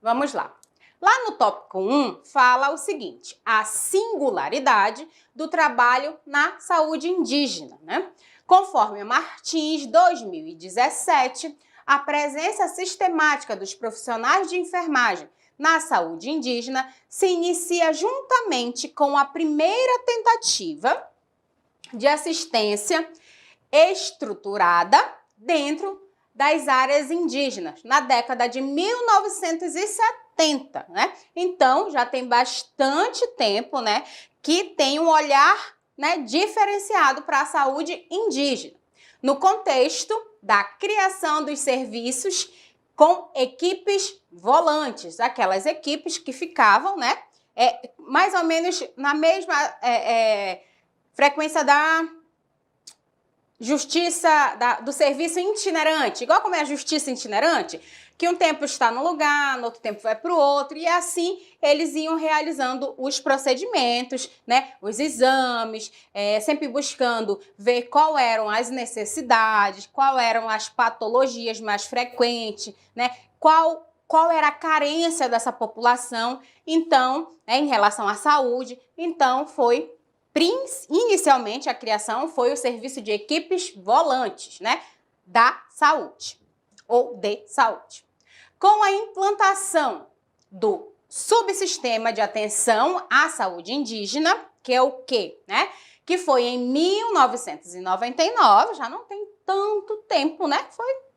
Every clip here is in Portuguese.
Vamos lá. Lá no tópico 1, fala o seguinte: a singularidade do trabalho na saúde indígena, né? Conforme a Martins, 2017, a presença sistemática dos profissionais de enfermagem na saúde indígena se inicia juntamente com a primeira tentativa de assistência estruturada dentro das áreas indígenas, na década de 1970, né? Então, já tem bastante tempo, né, que tem um olhar, né, diferenciado para a saúde indígena, no contexto da criação dos serviços com equipes volantes, aquelas equipes que ficavam, né, mais ou menos na mesma frequência da do serviço itinerante, igual como é a justiça itinerante, que um tempo está num lugar, no outro tempo vai para o outro, e assim eles iam realizando os procedimentos, né, os exames, sempre buscando ver qual eram as necessidades, qual eram as patologias mais frequentes, né, qual era a carência dessa população, então, em relação à saúde, então inicialmente a criação foi o serviço de equipes volantes, né, da saúde, ou de saúde. Com a implantação do subsistema de atenção à saúde indígena, que é o quê, né? Que foi em 1999, já não tem tanto tempo, né?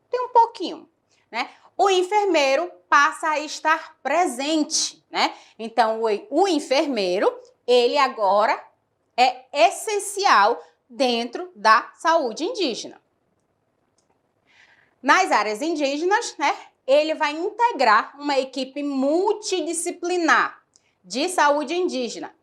Tem um pouquinho, né? O enfermeiro passa a estar presente, né? Então, o enfermeiro, ele agora é essencial dentro da saúde indígena. Nas áreas indígenas, né, ele vai integrar uma equipe multidisciplinar de saúde indígena.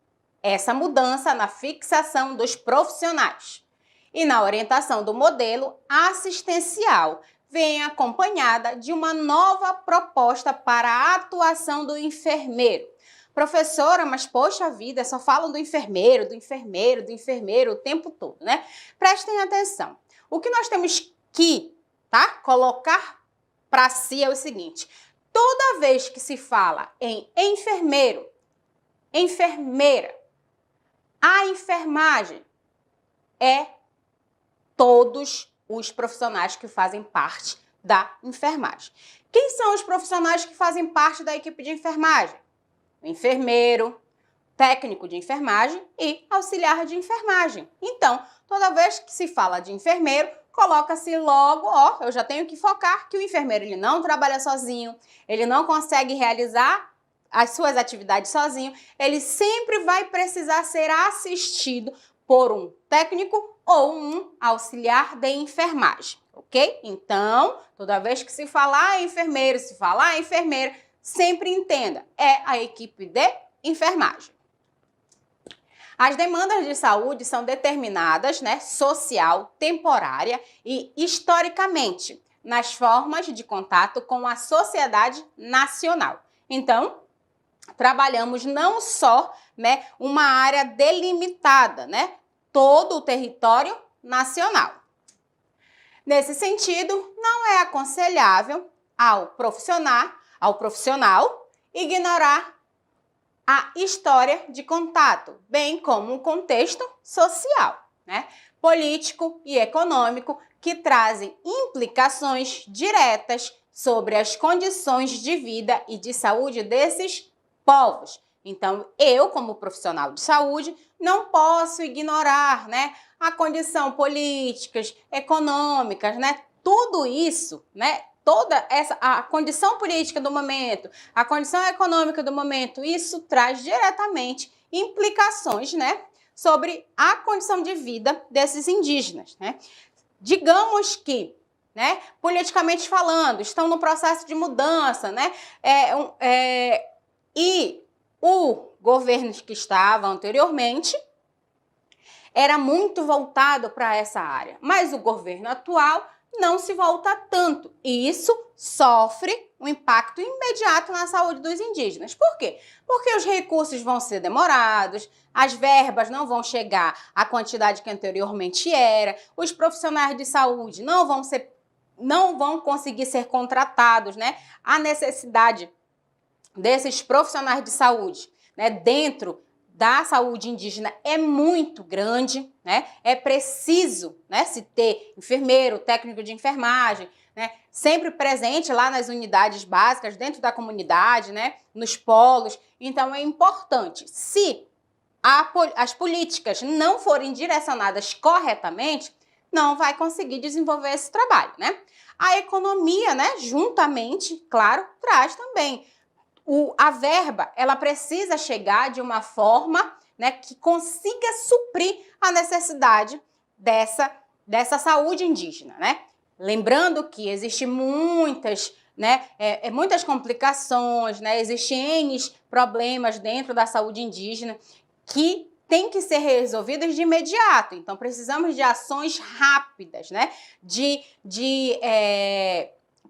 Essa mudança na fixação dos profissionais e na orientação do modelo assistencial vem acompanhada de uma nova proposta para a atuação do enfermeiro. Professora, mas poxa vida, só falam do enfermeiro o tempo todo, né? Prestem atenção. O que nós temos que, colocar para si é o seguinte: toda vez que se fala em enfermeiro, enfermeira, a enfermagem é todos os profissionais que fazem parte da enfermagem. Quem são os profissionais que fazem parte da equipe de enfermagem? O enfermeiro, técnico de enfermagem e auxiliar de enfermagem. Então, toda vez que se fala de enfermeiro, coloca-se logo, eu já tenho que focar que o enfermeiro ele não trabalha sozinho, ele não consegue realizar as suas atividades sozinho, ele sempre vai precisar ser assistido por um técnico ou um auxiliar de enfermagem, ok? Então, toda vez que se falar em enfermeiro, se falar em enfermeira, sempre entenda, é a equipe de enfermagem. As demandas de saúde são determinadas, né, social, temporária e historicamente, nas formas de contato com a sociedade nacional. Então, trabalhamos não só, né, uma área delimitada, né, todo o território nacional. Nesse sentido, não é aconselhável ao profissional ignorar a história de contato, bem como o contexto social, né, político e econômico, que trazem implicações diretas sobre as condições de vida e de saúde desses povos. Então, eu, como profissional de saúde, não posso ignorar, né, a condição políticas, econômicas, né, tudo isso, né, a condição política do momento, a condição econômica do momento, isso traz diretamente implicações, né, sobre a condição de vida desses indígenas, né? Digamos que, né, politicamente falando, estão no processo de mudança, né, e o governo que estava anteriormente era muito voltado para essa área, mas o governo atual não se volta tanto. E isso sofre um impacto imediato na saúde dos indígenas. Por quê? Porque os recursos vão ser demorados, as verbas não vão chegar à quantidade que anteriormente era, os profissionais de saúde não vão conseguir ser contratados, né? A necessidade desses profissionais de saúde, né, dentro da saúde indígena é muito grande, né? É preciso, né, se ter enfermeiro, técnico de enfermagem, né, sempre presente lá nas unidades básicas, dentro da comunidade, né, nos polos. Então é importante, se as políticas não forem direcionadas corretamente, não vai conseguir desenvolver esse trabalho, né? A economia, né, juntamente, claro, traz também. A verba, ela precisa chegar de uma forma, né, que consiga suprir a necessidade dessa saúde indígena, né? Lembrando que existem muitas, né, muitas complicações, né? Existem N problemas dentro da saúde indígena que têm que ser resolvidas de imediato. Então, precisamos de ações rápidas, né? De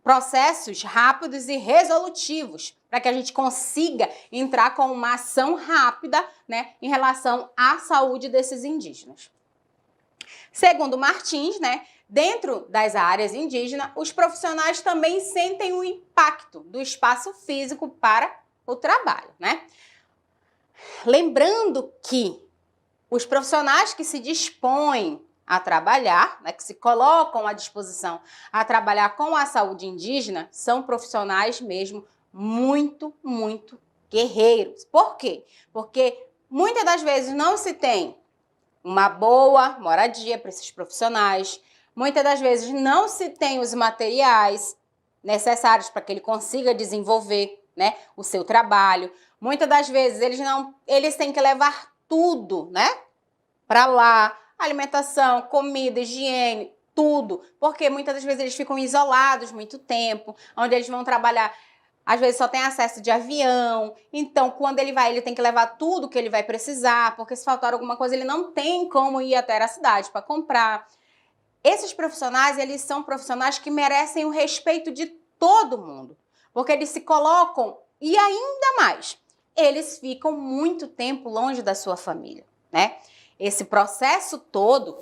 processos rápidos e resolutivos, para que a gente consiga entrar com uma ação rápida, né, em relação à saúde desses indígenas. Segundo Martins, né, dentro das áreas indígenas, os profissionais também sentem o impacto do espaço físico para o trabalho, né? Lembrando que os profissionais que se dispõem a trabalhar, né, que se colocam à disposição a trabalhar com a saúde indígena, são profissionais mesmo muito, muito guerreiros. Por quê? Porque muitas das vezes não se tem uma boa moradia para esses profissionais, muitas das vezes não se tem os materiais necessários para que ele consiga desenvolver, né, o seu trabalho. Muitas das vezes eles têm que levar tudo, né, para lá, alimentação, comida, higiene, tudo, porque muitas das vezes eles ficam isolados muito tempo, onde eles vão trabalhar, às vezes só tem acesso de avião, então quando ele vai, ele tem que levar tudo que ele vai precisar, porque se faltar alguma coisa ele não tem como ir até a cidade para comprar. Esses profissionais, eles são profissionais que merecem o respeito de todo mundo, porque eles se colocam, e ainda mais, eles ficam muito tempo longe da sua família, né? Esse processo todo,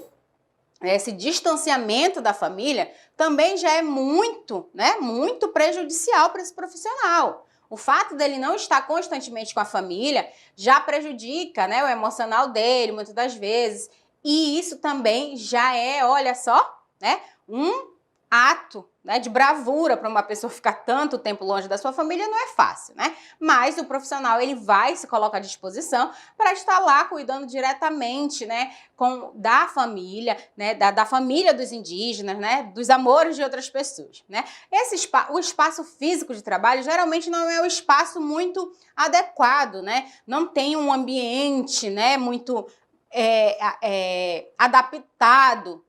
esse distanciamento da família, também já é muito, né, muito prejudicial para esse profissional. O fato dele não estar constantemente com a família já prejudica, né, o emocional dele, muitas das vezes. E isso também já é, olha só, né, um ato, né, de bravura para uma pessoa ficar tanto tempo longe da sua família, não é fácil, né? Mas o profissional, ele vai se colocar à disposição para estar lá cuidando diretamente, né, da família, né, da família dos indígenas, né, dos amores de outras pessoas, né? O espaço físico de trabalho geralmente não é um espaço muito adequado, né? Não tem um ambiente, né, muito adaptado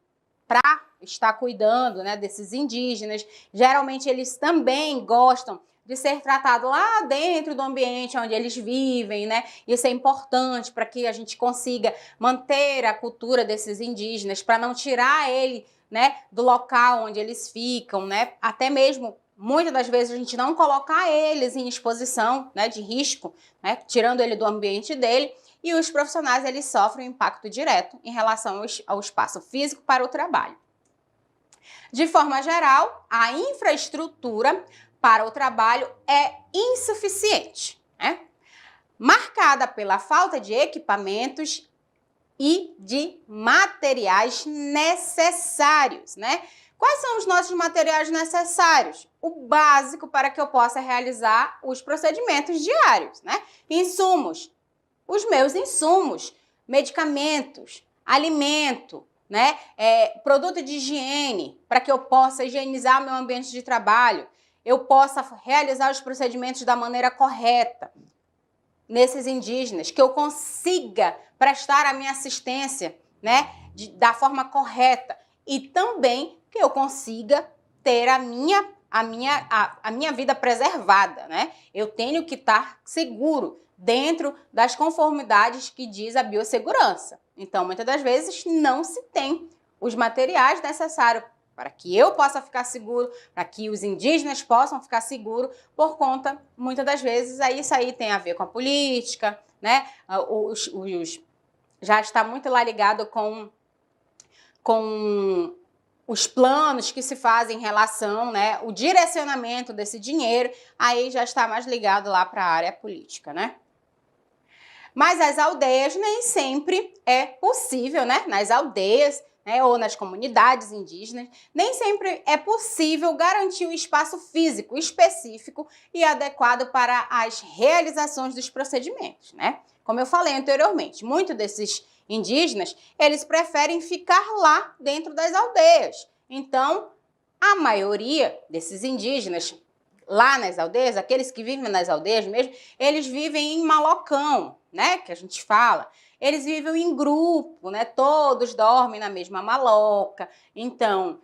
para estar cuidando, né, desses indígenas. Geralmente eles também gostam de ser tratados lá dentro do ambiente onde eles vivem, né? Isso é importante para que a gente consiga manter a cultura desses indígenas, para não tirar ele, né, do local onde eles ficam, né? Até mesmo muitas das vezes a gente não colocar eles em exposição, né, de risco, né, tirando ele do ambiente dele. E os profissionais, eles sofrem um impacto direto em relação ao espaço físico para o trabalho. De forma geral, a infraestrutura para o trabalho é insuficiente, né? Marcada pela falta de equipamentos e de materiais necessários, né? Quais são os nossos materiais necessários? O básico para que eu possa realizar os procedimentos diários, né? Insumos. Os meus insumos, medicamentos, alimento, né? Produto de higiene, para que eu possa higienizar o meu ambiente de trabalho, eu possa realizar os procedimentos da maneira correta nesses indígenas, que eu consiga prestar a minha assistência, né, da forma correta, e também que eu consiga ter a minha vida preservada, né? Eu tenho que estar seguro dentro das conformidades que diz a biossegurança. Então, muitas das vezes, não se tem os materiais necessários para que eu possa ficar seguro, para que os indígenas possam ficar seguros, por conta, muitas das vezes, aí isso aí tem a ver com a política, né? Já está muito lá ligado com os planos que se fazem em relação, né, o direcionamento desse dinheiro, aí já está mais ligado lá para a área política, né? Mas as aldeias nem sempre é possível, né? Nas aldeias, né, ou nas comunidades indígenas, nem sempre é possível garantir um espaço físico específico e adequado para as realizações dos procedimentos, né? Como eu falei anteriormente, muitos desses indígenas, eles preferem ficar lá dentro das aldeias. Então, a maioria desses indígenas lá nas aldeias, aqueles que vivem nas aldeias mesmo, eles vivem em malocão, né, que a gente fala. Eles vivem em grupo, né, todos dormem na mesma maloca. Então,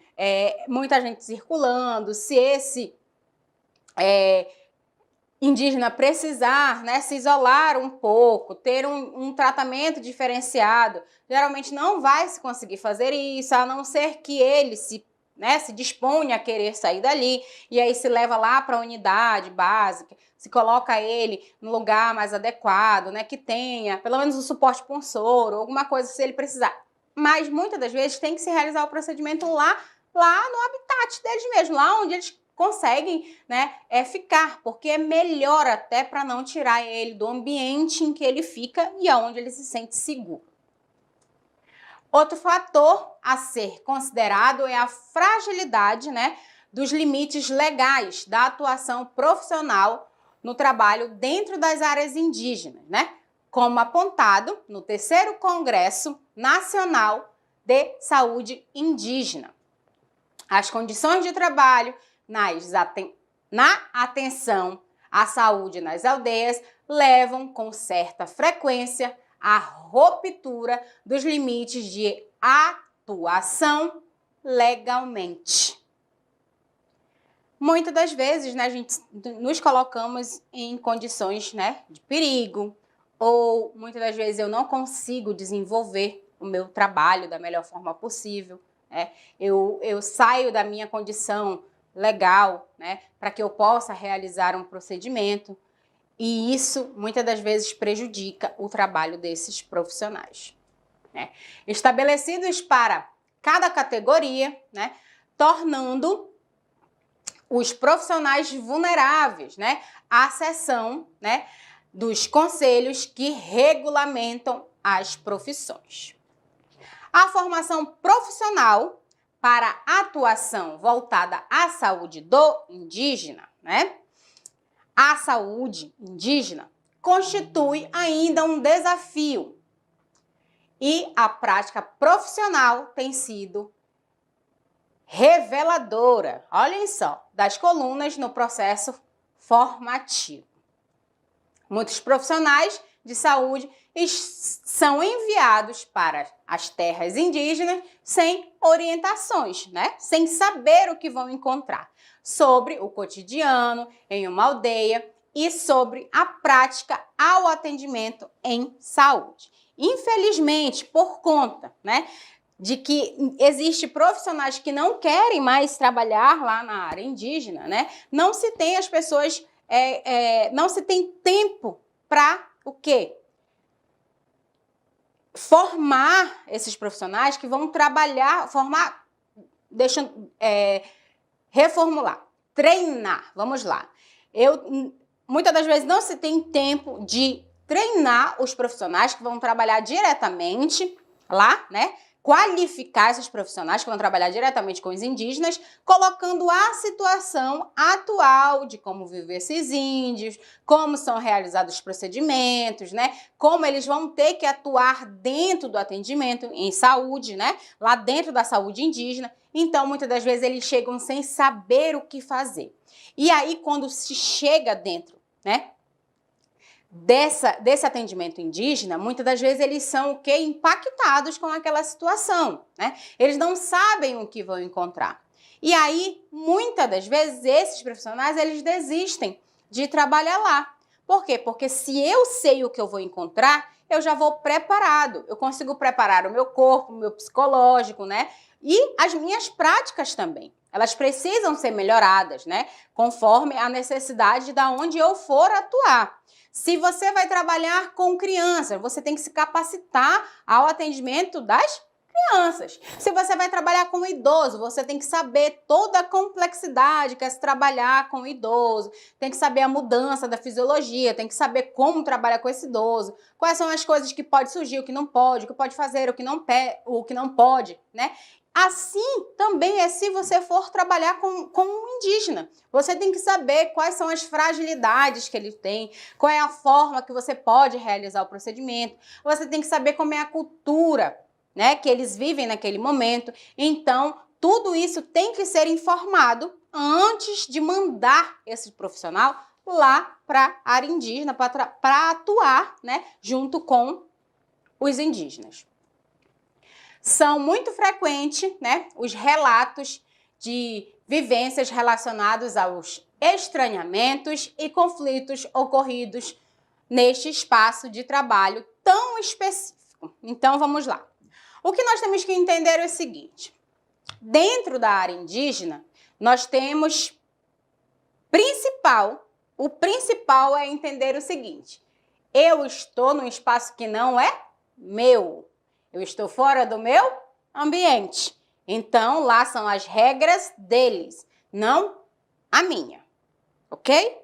muita gente circulando. Se esse indígena precisar, né, se isolar um pouco, ter um tratamento diferenciado, geralmente não vai se conseguir fazer isso, a não ser que ele se disponha a querer sair dali, e aí se leva lá para a unidade básica, se coloca ele no lugar mais adequado, né, que tenha pelo menos um suporte para um soro, alguma coisa se ele precisar. Mas muitas das vezes tem que se realizar o procedimento lá no habitat deles mesmo, lá onde eles conseguem, né, ficar, porque é melhor até para não tirar ele do ambiente em que ele fica e aonde ele se sente seguro. Outro fator a ser considerado é a fragilidade, né, dos limites legais da atuação profissional no trabalho dentro das áreas indígenas, né, como apontado no 3º Congresso Nacional de Saúde Indígena. As condições de trabalho na atenção à saúde nas aldeias levam com certa frequência à ruptura dos limites de atuação legalmente. Muitas das vezes, né, a gente nos colocamos em condições, né, de perigo, ou muitas das vezes eu não consigo desenvolver o meu trabalho da melhor forma possível, né? Eu saio da minha condição legal, né, para que eu possa realizar um procedimento, e isso muitas das vezes prejudica o trabalho desses profissionais, né? Estabelecidos para cada categoria, né, tornando os profissionais vulneráveis, né, à seção, né, dos conselhos que regulamentam as profissões. A formação profissional para atuação voltada à saúde do indígena, né? A saúde indígena constitui ainda um desafio e a prática profissional tem sido reveladora, olhem só, das colunas no processo formativo. Muitos profissionais de saúde são enviados para as terras indígenas sem orientações, né? Sem saber o que vão encontrar sobre o cotidiano em uma aldeia e sobre a prática ao atendimento em saúde. Infelizmente, por conta, né, de que existem profissionais que não querem mais trabalhar lá na área indígena, né? Não se tem as pessoas, não se tem tempo para o quê? Formar esses profissionais que vão trabalhar, reformular, treinar, vamos lá. Muitas das vezes não se tem tempo de treinar os profissionais que vão trabalhar diretamente lá, né? Qualificar esses profissionais que vão trabalhar diretamente com os indígenas, colocando a situação atual de como vivem esses índios, como são realizados os procedimentos, né? Como eles vão ter que atuar dentro do atendimento em saúde, né? Lá dentro da saúde indígena. Então, muitas das vezes eles chegam sem saber o que fazer. E aí, quando se chega dentro, né, desse atendimento indígena, muitas das vezes eles são o quê? Impactados com aquela situação, né? Eles não sabem o que vão encontrar. E aí, muitas das vezes, esses profissionais, eles desistem de trabalhar lá. Por quê? Porque se eu sei o que eu vou encontrar, eu já vou preparado. Eu consigo preparar o meu corpo, o meu psicológico, né? E as minhas práticas também. Elas precisam ser melhoradas, né? Conforme a necessidade de onde eu for atuar. Se você vai trabalhar com crianças, você tem que se capacitar ao atendimento das crianças. Se você vai trabalhar com idoso, você tem que saber toda a complexidade que é se trabalhar com o idoso, tem que saber a mudança da fisiologia, tem que saber como trabalhar com esse idoso, quais são as coisas que pode surgir, o que não pode, o que pode fazer, o que não pode, né? Assim também é se você for trabalhar com um indígena. Você tem que saber quais são as fragilidades que ele tem, qual é a forma que você pode realizar o procedimento. Você tem que saber como é a cultura, né, que eles vivem naquele momento. Então, tudo isso tem que ser informado antes de mandar esse profissional lá para a área indígena, para atuar, né, junto com os indígenas. São muito frequentes, né, os relatos de vivências relacionadas aos estranhamentos e conflitos ocorridos neste espaço de trabalho tão específico. Então, vamos lá. O que nós temos que entender é o seguinte: dentro da área indígena, nós temos o principal é entender o seguinte: eu estou num espaço que não é meu. Eu estou fora do meu ambiente. Então, lá são as regras deles, não a minha. Ok?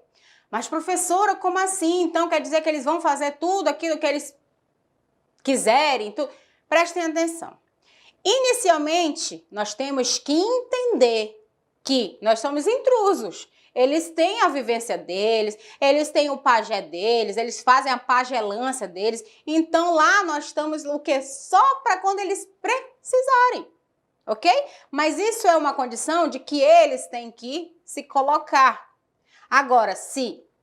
Mas, professora, como assim? Então, quer dizer que eles vão fazer tudo aquilo que eles quiserem? Prestem atenção. Inicialmente, nós temos que entender que nós somos intrusos. Eles têm a vivência deles, eles têm o pajé deles, eles fazem a pagelância deles. Então, lá nós estamos o quê? Só para quando eles precisarem, ok? Mas isso é uma condição de que eles têm que se colocar. Agora,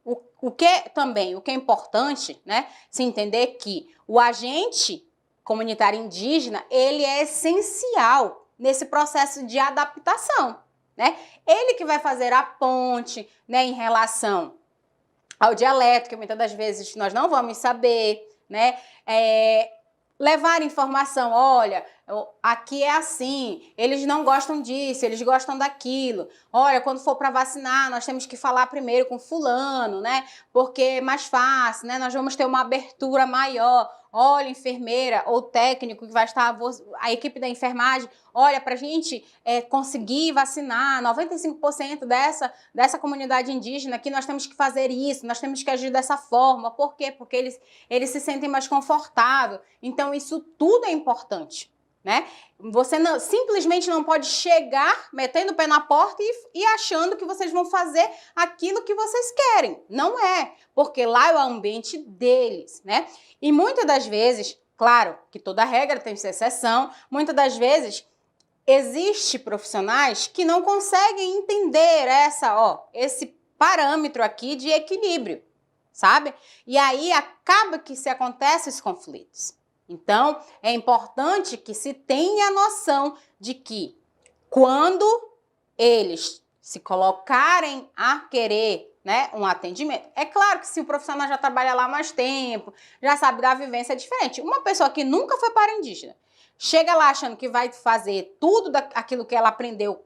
o que é importante, né? Se entender que o agente comunitário indígena, ele é essencial nesse processo de adaptação, né? Ele que vai fazer a ponte, né, em relação ao dialeto, que muitas das vezes nós não vamos saber, né? Levar informação, olha, aqui é assim, eles não gostam disso, eles gostam daquilo. Olha, quando for para vacinar, nós temos que falar primeiro com fulano, né? Porque é mais fácil, né? Nós vamos ter uma abertura maior. Olha, enfermeira ou técnico que vai estar, a equipe da enfermagem, olha, para a gente conseguir vacinar 95% dessa comunidade indígena, que nós temos que fazer isso, nós temos que agir dessa forma. Por quê? Porque eles se sentem mais confortáveis. Então, isso tudo é importante, né? Você simplesmente não pode chegar metendo o pé na porta e achando que vocês vão fazer aquilo que vocês querem. Não é, porque lá é o ambiente deles, né? E muitas das vezes, claro que toda regra tem sua exceção, muitas das vezes existem profissionais que não conseguem entender esse parâmetro aqui de equilíbrio, sabe? E aí acaba que se acontecem esses conflitos. Então, é importante que se tenha a noção de que quando eles se colocarem a querer, né, um atendimento, é claro que se o profissional já trabalha lá há mais tempo, já sabe da vivência, é diferente. Uma pessoa que nunca foi para indígena, chega lá achando que vai fazer tudo aquilo que ela aprendeu,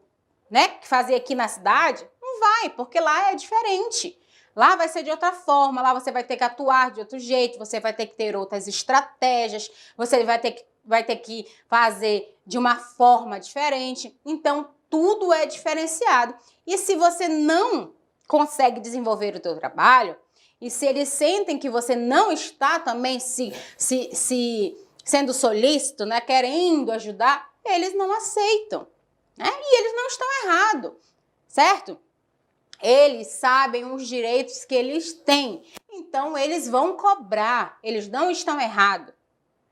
né, que fazia aqui na cidade, não vai, porque lá é diferente. Lá vai ser de outra forma, lá você vai ter que atuar de outro jeito, você vai ter que ter outras estratégias, você vai ter que fazer de uma forma diferente. Então, tudo é diferenciado. E se você não consegue desenvolver o seu trabalho, e se eles sentem que você não está também sendo solícito, né, querendo ajudar, eles não aceitam, né? E eles não estão errados, certo? Eles sabem os direitos que eles têm, então eles vão cobrar, eles não estão errados.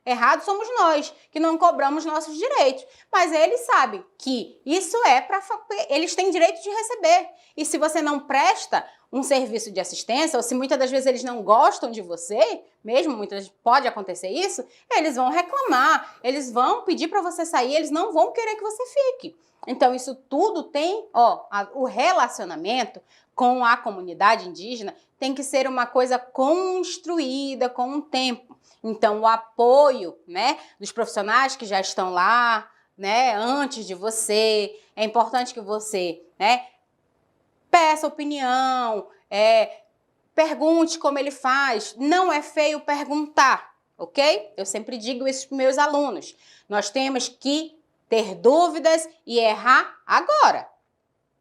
Errados somos nós, que não cobramos nossos direitos, mas eles sabem que isso é para... Eles têm direito de receber, e se você não presta um serviço de assistência, ou se muitas das vezes eles não gostam de você, mesmo muitas vezes pode acontecer isso, eles vão reclamar, eles vão pedir para você sair, eles não vão querer que você fique. Então, isso tudo tem, o relacionamento com a comunidade indígena tem que ser uma coisa construída com o tempo. Então, o apoio, né, dos profissionais que já estão lá, né, antes de você, é importante que você, né, peça opinião, pergunte como ele faz. Não é feio perguntar, ok? Eu sempre digo isso para meus alunos. Nós temos que ter dúvidas e errar agora,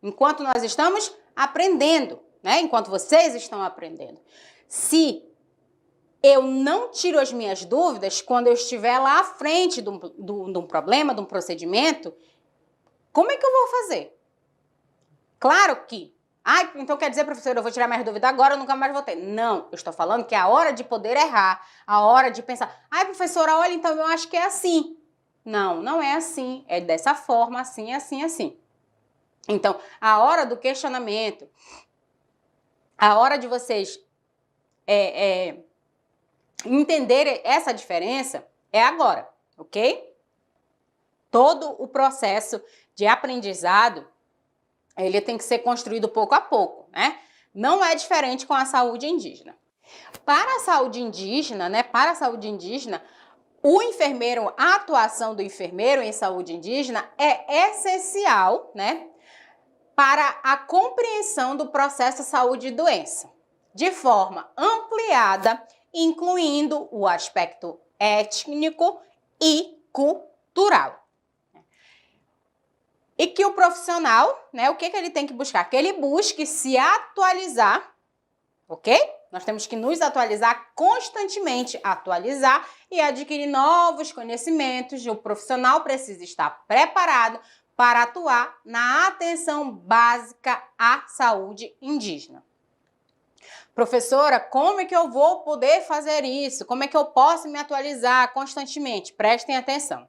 enquanto nós estamos aprendendo, né? Enquanto vocês estão aprendendo. Se eu não tiro as minhas dúvidas quando eu estiver lá à frente de um problema, de um procedimento, como é que eu vou fazer? Claro que, então quer dizer, professora, eu vou tirar minhas dúvidas agora, eu nunca mais vou ter. Não, eu estou falando que é a hora de poder errar, a hora de pensar, professora, olha, então eu acho que é assim. Não, não é assim, é dessa forma, assim, assim, assim. Então, a hora do questionamento, a hora de vocês entenderem essa diferença é agora, ok? Todo o processo de aprendizado, ele tem que ser construído pouco a pouco, né? Não é diferente com a saúde indígena. Para a saúde indígena, né? Para a saúde indígena, o enfermeiro, a atuação do enfermeiro em saúde indígena é essencial, né? Para a compreensão do processo saúde e doença, de forma ampliada, incluindo o aspecto étnico e cultural. E que o profissional, né, o que ele tem que buscar? Que ele busque se atualizar, ok? Nós temos que nos atualizar constantemente, atualizar e adquirir novos conhecimentos. O profissional precisa estar preparado para atuar na atenção básica à saúde indígena. Professora, como é que eu vou poder fazer isso? Como é que eu posso me atualizar constantemente? Prestem atenção.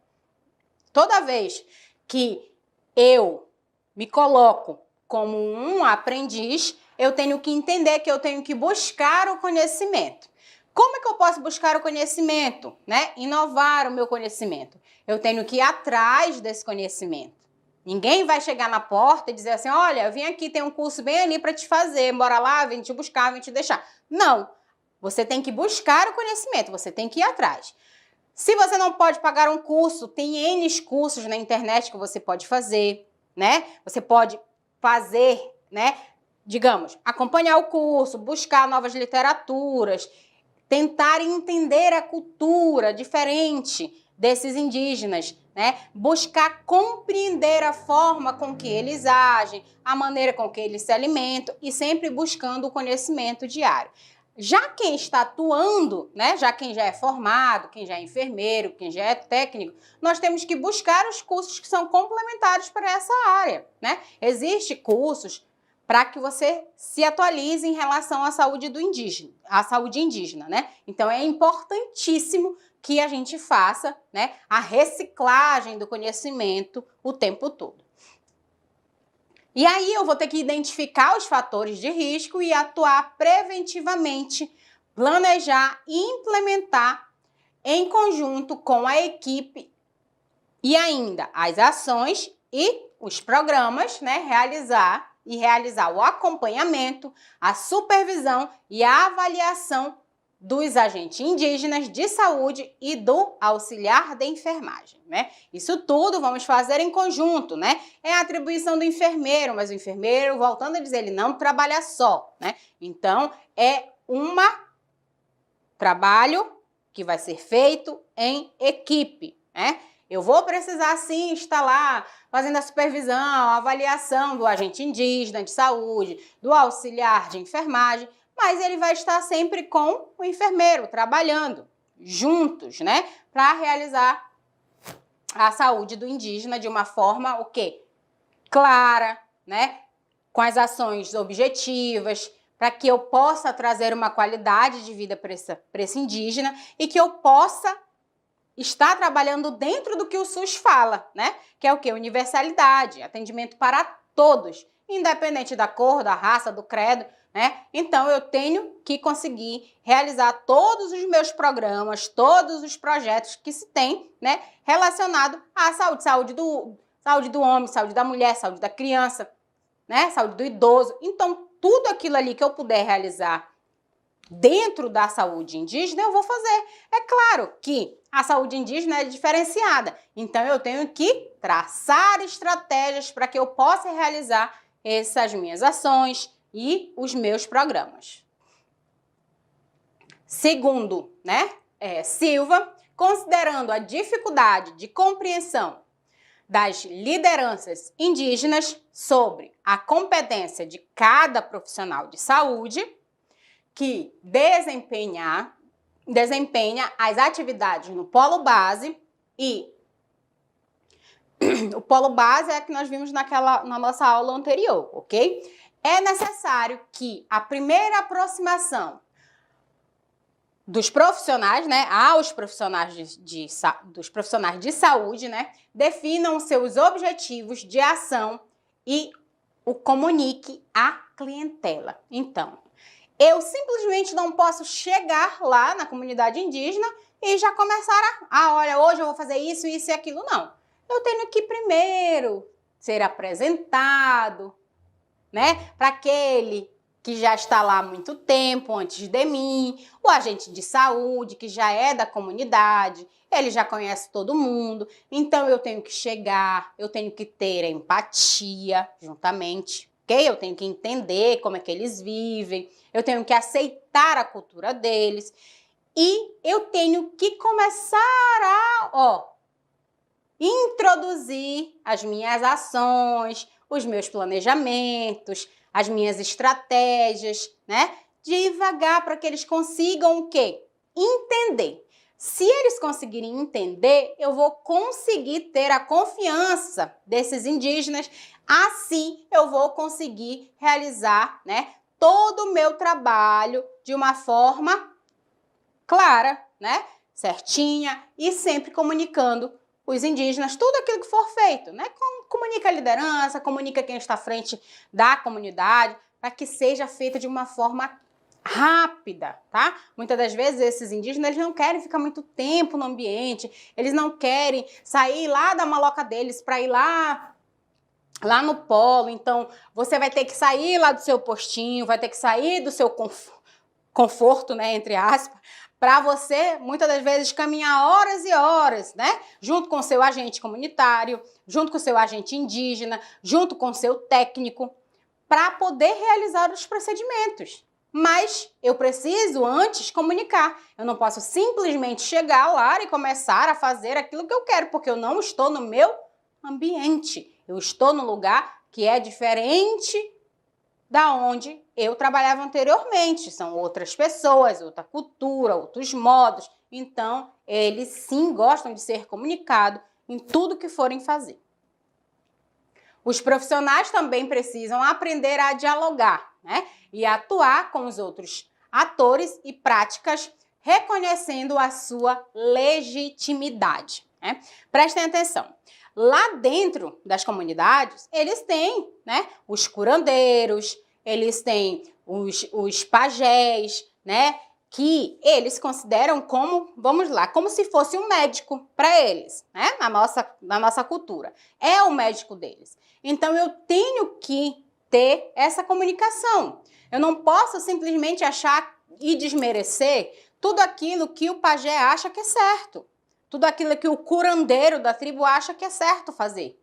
Toda vez que eu me coloco como um aprendiz, eu tenho que entender que eu tenho que buscar o conhecimento. Como é que eu posso buscar o conhecimento, né? Inovar o meu conhecimento. Eu tenho que ir atrás desse conhecimento. Ninguém vai chegar na porta e dizer assim, olha, eu vim aqui, tem um curso bem ali para te fazer, bora lá, vem te buscar, vem te deixar. Não, você tem que buscar o conhecimento, você tem que ir atrás. Se você não pode pagar um curso, tem N cursos na internet que você pode fazer, né? Você pode fazer, né? Digamos, acompanhar o curso, buscar novas literaturas, tentar entender a cultura diferente desses indígenas, né? Buscar compreender a forma com que eles agem, a maneira com que eles se alimentam e sempre buscando o conhecimento diário. Já quem está atuando, né, já quem já é formado, quem já é enfermeiro, quem já é técnico, nós temos que buscar os cursos que são complementares para essa área, né? Existem cursos para que você se atualize em relação à saúde do indígena, à saúde indígena, né? Então é importantíssimo que a gente faça, né, a reciclagem do conhecimento o tempo todo. E aí eu vou ter que identificar os fatores de risco e atuar preventivamente, planejar e implementar em conjunto com a equipe e ainda as ações e os programas, né, realizar o acompanhamento, a supervisão e a avaliação dos agentes indígenas de saúde e do auxiliar de enfermagem, né? Isso tudo vamos fazer em conjunto, né? É a atribuição do enfermeiro, mas o enfermeiro, voltando a dizer, ele não trabalha só, né? Então, é um trabalho que vai ser feito em equipe, né? Eu vou precisar, sim, estar lá fazendo a supervisão, a avaliação do agente indígena de saúde, do auxiliar de enfermagem, mas ele vai estar sempre com o enfermeiro, trabalhando juntos, né? Para realizar a saúde do indígena de uma forma, o quê? Clara, né? Com as ações objetivas, para que eu possa trazer uma qualidade de vida para esse indígena e que eu possa estar trabalhando dentro do que o SUS fala, né? Que é o quê? Universalidade, atendimento para todos, independente da cor, da raça, do credo. né? Então, eu tenho que conseguir realizar todos os meus programas, todos os projetos que se tem, né, relacionado à saúde, saúde do homem, saúde da mulher, saúde da criança, né, saúde do idoso. Então, tudo aquilo ali que eu puder realizar dentro da saúde indígena, eu vou fazer. É claro que a saúde indígena é diferenciada, então eu tenho que traçar estratégias para que eu possa realizar essas minhas ações e os meus programas. Segundo, né, Silva, considerando a dificuldade de compreensão das lideranças indígenas sobre a competência de cada profissional de saúde que desempenha as atividades no polo base, e o polo base é a que nós vimos na nossa aula anterior, ok? É necessário que a primeira aproximação dos profissionais, né, aos profissionais dos profissionais de saúde, né, definam seus objetivos de ação e o comunique à clientela. Então, eu simplesmente não posso chegar lá na comunidade indígena e já começar olha, hoje eu vou fazer isso, isso e aquilo. Não. Eu tenho que primeiro ser apresentado, né, para aquele que já está lá há muito tempo, antes de mim, o agente de saúde, que já é da comunidade, ele já conhece todo mundo, então eu tenho que chegar, eu tenho que ter empatia juntamente, ok? Eu tenho que entender como é que eles vivem, eu tenho que aceitar a cultura deles e eu tenho que começar a, introduzir as minhas ações, os meus planejamentos, as minhas estratégias, né? Devagar para que eles consigam o quê? Entender. Se eles conseguirem entender, eu vou conseguir ter a confiança desses indígenas, assim eu vou conseguir realizar, né, todo o meu trabalho de uma forma clara, né, certinha e sempre comunicando os indígenas, tudo aquilo que for feito, né? Comunica a liderança, comunica quem está à frente da comunidade, para que seja feita de uma forma rápida, tá? Muitas das vezes esses indígenas eles não querem ficar muito tempo no ambiente, eles não querem sair lá da maloca deles para ir lá no polo, então você vai ter que sair lá do seu postinho, vai ter que sair do seu conforto, né, entre aspas, para você, muitas das vezes, caminhar horas e horas, né? Junto com o seu agente comunitário, junto com o seu agente indígena, junto com o seu técnico, para poder realizar os procedimentos. Mas eu preciso antes comunicar. Eu não posso simplesmente chegar lá e começar a fazer aquilo que eu quero, porque eu não estou no meu ambiente. Eu estou no lugar que é diferente da onde eu trabalhava anteriormente. São outras pessoas, outra cultura, outros modos. Então, eles sim gostam de ser comunicados em tudo que forem fazer. Os profissionais também precisam aprender a dialogar, né? E atuar com os outros atores e práticas, reconhecendo a sua legitimidade, né? Prestem atenção. Lá dentro das comunidades, eles têm, né, os curandeiros, eles têm os pajés, né, que eles consideram como, vamos lá, como se fosse um médico para eles, né, na nossa cultura. É o médico deles. Então, eu tenho que ter essa comunicação. Eu não posso simplesmente achar e desmerecer tudo aquilo que o pajé acha que é certo. Tudo aquilo que o curandeiro da tribo acha que é certo fazer.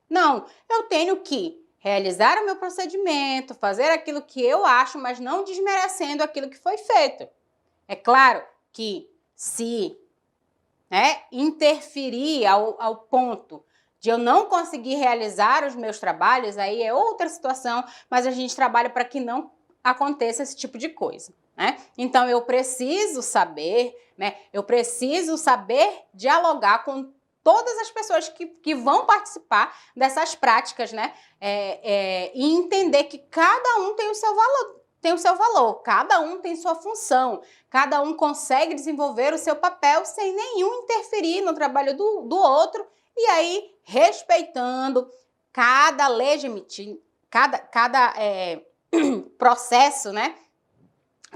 Não, eu tenho que realizar o meu procedimento, fazer aquilo que eu acho, mas não desmerecendo aquilo que foi feito. É claro que se, né, interferir ao ponto de eu não conseguir realizar os meus trabalhos, aí é outra situação, mas a gente trabalha para que não aconteça esse tipo de coisa, né? Então, eu preciso saber, né? Eu preciso saber dialogar com todas as pessoas que vão participar dessas práticas, né? E entender que cada um tem o seu valor, cada um tem sua função, cada um consegue desenvolver o seu papel sem nenhum interferir no trabalho do outro, e aí respeitando cada processo, né,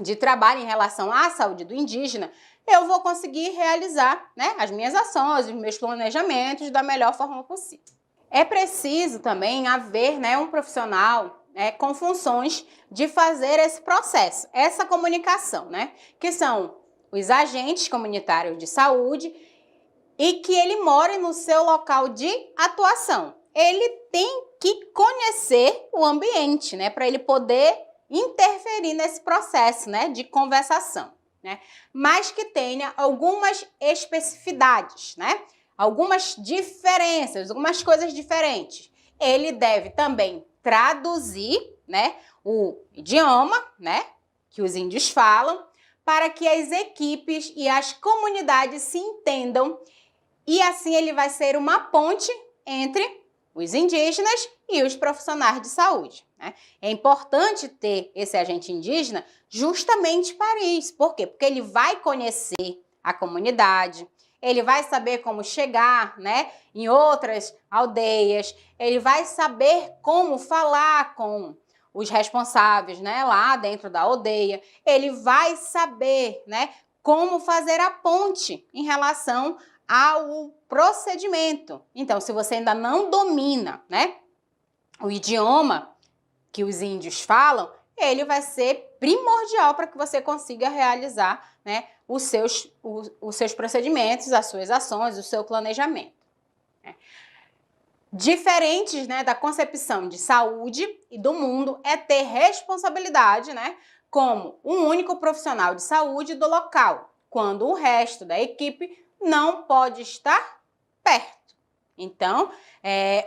de trabalho em relação à saúde do indígena, eu vou conseguir realizar, né, as minhas ações, os meus planejamentos da melhor forma possível. É preciso também haver, né, um profissional, né, com funções de fazer esse processo, essa comunicação, né, que são os agentes comunitários de saúde e que ele more no seu local de atuação. Ele tem que conhecer o ambiente, né, para ele poder interferir nesse processo, né, de conversação, né, mas que tenha algumas especificidades, né, algumas diferenças, algumas coisas diferentes. Ele deve também traduzir, né, o idioma, né, que os índios falam, para que as equipes e as comunidades se entendam, e assim ele vai ser uma ponte entre os indígenas e os profissionais de saúde, né? É importante ter esse agente indígena justamente para isso. Por quê? Porque ele vai conhecer a comunidade, ele vai saber como chegar, né, em outras aldeias, ele vai saber como falar com os responsáveis, né, lá dentro da aldeia, ele vai saber, né, como fazer a ponte em relação ao procedimento. Então, se você ainda não domina, né, o idioma que os índios falam, ele vai ser primordial para que você consiga realizar, né, os seus procedimentos, as suas ações, o seu planejamento. Diferentes, né, da concepção de saúde e do mundo é ter responsabilidade, né, como um único profissional de saúde do local, quando o resto da equipe não pode estar perto. Então,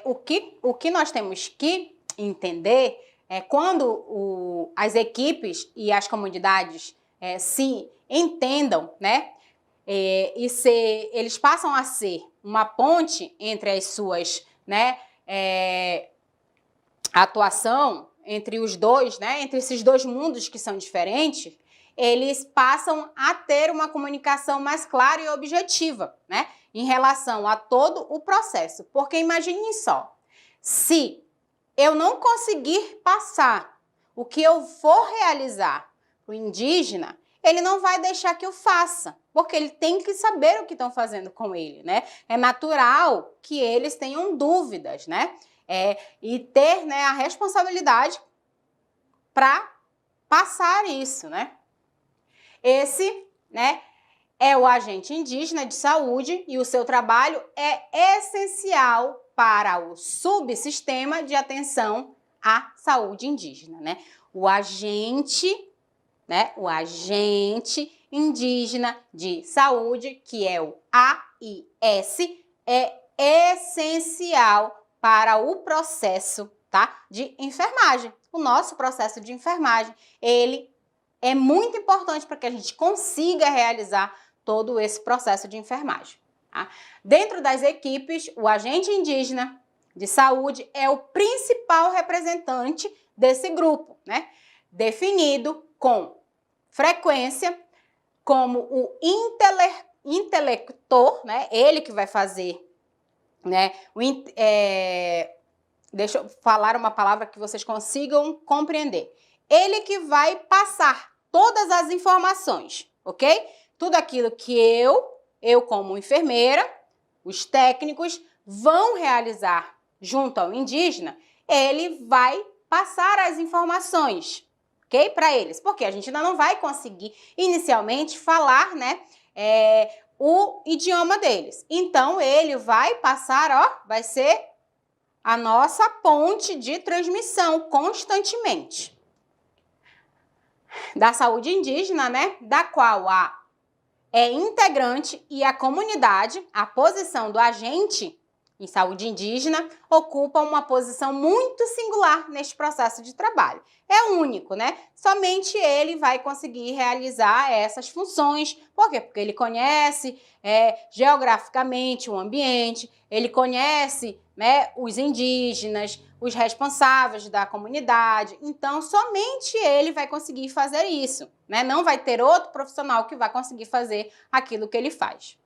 o que nós temos que entender é quando as equipes e as comunidades se entendam, né, eles passam a ser uma ponte entre as suas, né, atuação entre os dois, né, entre esses dois mundos que são diferentes, eles passam a ter uma comunicação mais clara e objetiva, né, em relação a todo o processo. Porque imagine só, se eu não conseguir passar o que eu for realizar para o indígena, ele não vai deixar que eu faça, porque ele tem que saber o que estão fazendo com ele, né? É natural que eles tenham dúvidas, né? E ter, né, a responsabilidade para passar isso, né? Esse, né, é o agente indígena de saúde e o seu trabalho é essencial para o subsistema de atenção à saúde indígena, né? O agente indígena de saúde, que é o AIS, é essencial para o processo, tá, de enfermagem. O nosso processo de enfermagem, ele é muito importante para que a gente consiga realizar todo esse processo de enfermagem. Tá? Dentro das equipes, o agente indígena de saúde é o principal representante desse grupo, né? Definido com frequência como o intelector, né? Ele que vai fazer, né? Deixa eu falar uma palavra que vocês consigam compreender. Ele que vai passar todas as informações, ok? Tudo aquilo que eu como enfermeira, os técnicos vão realizar junto ao indígena, ele vai passar as informações, ok? Para eles, porque a gente ainda não vai conseguir inicialmente falar, né, o idioma deles. Então, ele vai passar, ó, vai ser a nossa ponte de transmissão constantemente da saúde indígena, né, da qual é integrante e a comunidade, a posição do agente em saúde indígena, ocupa uma posição muito singular neste processo de trabalho. É único, né? Somente ele vai conseguir realizar essas funções. Por quê? Porque ele conhece geograficamente o ambiente, ele conhece, né, os indígenas, os responsáveis da comunidade. Então, somente ele vai conseguir fazer isso, né? Não vai ter outro profissional que vai conseguir fazer aquilo que ele faz.